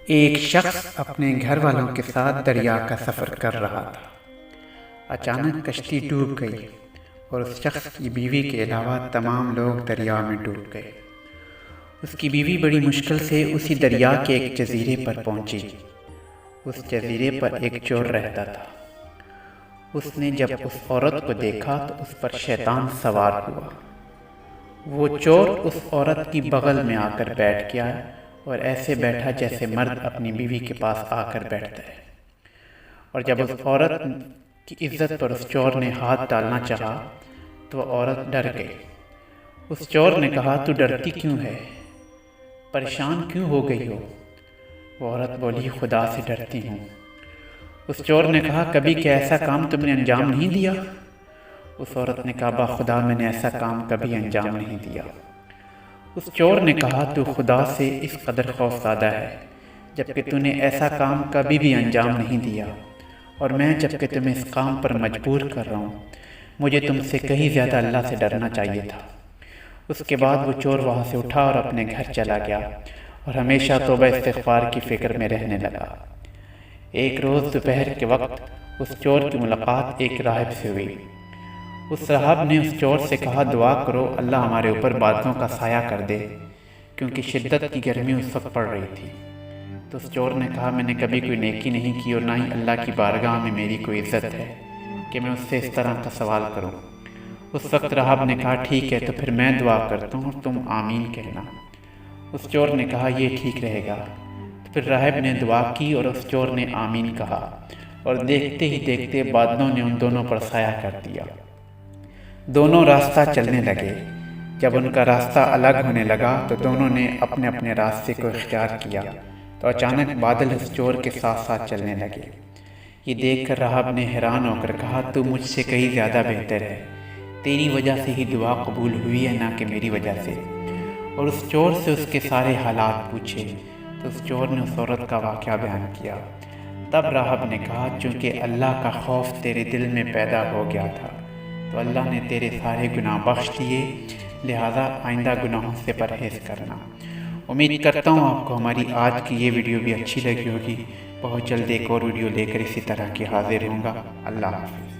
ایک شخص اپنے گھر والوں کے ساتھ دریا کا سفر کر رہا تھا۔ اچانک کشتی ڈوب گئی اور اس شخص کی بیوی کے علاوہ تمام لوگ دریا میں ڈوب گئے۔ اس کی بیوی بڑی مشکل سے اسی دریا کے ایک جزیرے پر پہنچی۔ اس جزیرے پر ایک چور رہتا تھا۔ اس نے جب اس عورت کو دیکھا تو اس پر شیطان سوار ہوا۔ وہ چور اس عورت کی بغل میں آ کر بیٹھ گیا اور ایسے بیٹھا جیسے مرد اپنی بیوی کے پاس آ کر بیٹھتا ہے، اور جب اس عورت کی عزت پر اس چور نے ہاتھ ڈالنا چاہا تو وہ عورت ڈر گئی۔ اس چور نے کہا، تو ڈرتی کیوں ہے؟ پریشان کیوں ہو گئی ہو؟ وہ عورت بولی، خدا سے ڈرتی ہوں۔ اس چور نے کہا، کبھی کیا ایسا کام تم نے انجام نہیں دیا؟ اس عورت نے کہا، باخدا میں نے ایسا کام کبھی انجام نہیں دیا۔ اس چور نے کہا، تو خدا سے اس قدر خوف زدہ ہے جبکہ تو نے ایسا کام کبھی بھی انجام نہیں دیا، اور میں جبکہ تمہیں اس کام پر مجبور کر رہا ہوں، مجھے تم سے کہیں زیادہ اللہ سے ڈرنا چاہیے تھا۔ اس کے بعد وہ چور وہاں سے اٹھا اور اپنے گھر چلا گیا اور ہمیشہ توبہ استغفار کی فکر میں رہنے لگا۔ ایک روز دوپہر کے وقت اس چور کی ملاقات ایک راہب سے ہوئی۔ اس راہب نے اس چور سے کہا، دعا کرو اللہ ہمارے اوپر بادلوں کا سایہ کر دے، کیونکہ شدت کی گرمی اس وقت پڑ رہی تھی۔ تو اس چور نے کہا، میں نے کبھی کوئی نیکی نہیں کی اور نہ ہی اللہ کی بارگاہ میں میری کوئی عزت ہے کہ میں اس سے اس طرح کا سوال کروں۔ اس وقت راہب نے کہا، ٹھیک ہے، تو پھر میں دعا کرتا ہوں اور تم آمین کہنا۔ اس چور نے کہا، یہ ٹھیک رہے گا۔ تو پھر راہب نے دعا کی اور اس چور نے آمین کہا، اور دیکھتے ہی دیکھتے بادلوں نے ان دونوں پر سایہ کر دیا۔ دونوں راستہ چلنے لگے۔ جب ان کا راستہ الگ ہونے لگا تو دونوں نے اپنے اپنے راستے کو اختیار کیا، تو اچانک بادل اس چور کے ساتھ ساتھ چلنے لگے۔ یہ دیکھ کر راہب نے حیران ہو کر کہا، تو مجھ سے کہیں زیادہ بہتر ہے، تیری وجہ سے ہی دعا قبول ہوئی ہے، نہ کہ میری وجہ سے۔ اور اس چور سے اس کے سارے حالات پوچھے تو اس چور نے اس عورت کا واقعہ بیان کیا۔ تب راہب نے کہا، چونکہ اللہ کا خوف تیرے دل میں پیدا ہو گیا تھا تو اللہ نے تیرے سارے گناہ بخش دیے، لہٰذا آئندہ گناہوں سے پرہیز کرنا۔ امید کرتا ہوں آپ کو ہماری آج کی یہ ویڈیو بھی اچھی لگی ہوگی۔ بہت جلد ایک اور ویڈیو لے کر اسی طرح کی حاضر ہوں گا۔ اللہ حافظ۔